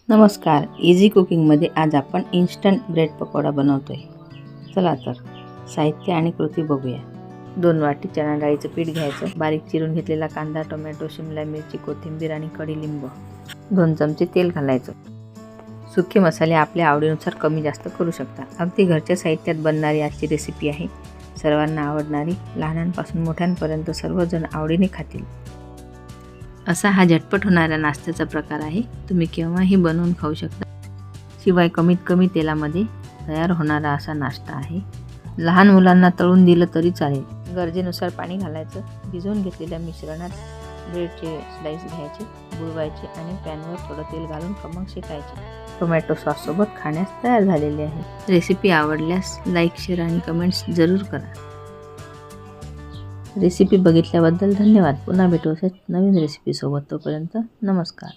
नमस्कार, इझी कुकिंगमध्ये आज आपण इन्स्टंट ब्रेड पकोडा बनवतोय। चला तर साहित्य आणि कृती बघूया। 2 वाटी चणा डाळीचं पीठ घ्यायचं, बारीक चिरून घेतलेला कांदा, टोमॅटो, शिमला मिरची, कोथिंबीर आणि कडीलिंब, 2 चमचे तेल घालायचं। सुके मसाले आपल्या आवडीनुसार कमी जास्त करू शकता। अगदी घरच्या साहित्यात बनणारी आजची रेसिपी आहे, सर्वांना आवडणारी, लहानांपासून मोठ्यांपर्यंत सर्वजण आवडीने खातील असा हा झटपट होणारा नाश्त्याचा प्रकार आहे। तुम्ही केव्हाही बनवून खाऊ शकता। शिवाय कमीत कमी तेलामध्ये तयार होणारा असा नाश्ता आहे। लहान मुलांना तळून दिलं तरी चालेल। गरजेनुसार पाणी घालायचं। भिजवून घेतलेल्या मिश्रणात ब्रेडचे स्लाइस घ्यायचे, बुडवायचे आणि पॅनवर थोडं तेल घालून खमंग शेकायचे। टोमॅटो सॉस सोबत खाण्यास तयार झालेले आहे। रेसिपी आवडल्यास लाईक, शेअर आणि कमेंट्स जरूर करा। रेसिपी बघितल्याबद्दल धन्यवाद। पुन्हा भेटू अशाच नवीन रेसिपी सोबत। तोपर्यंत नमस्कार।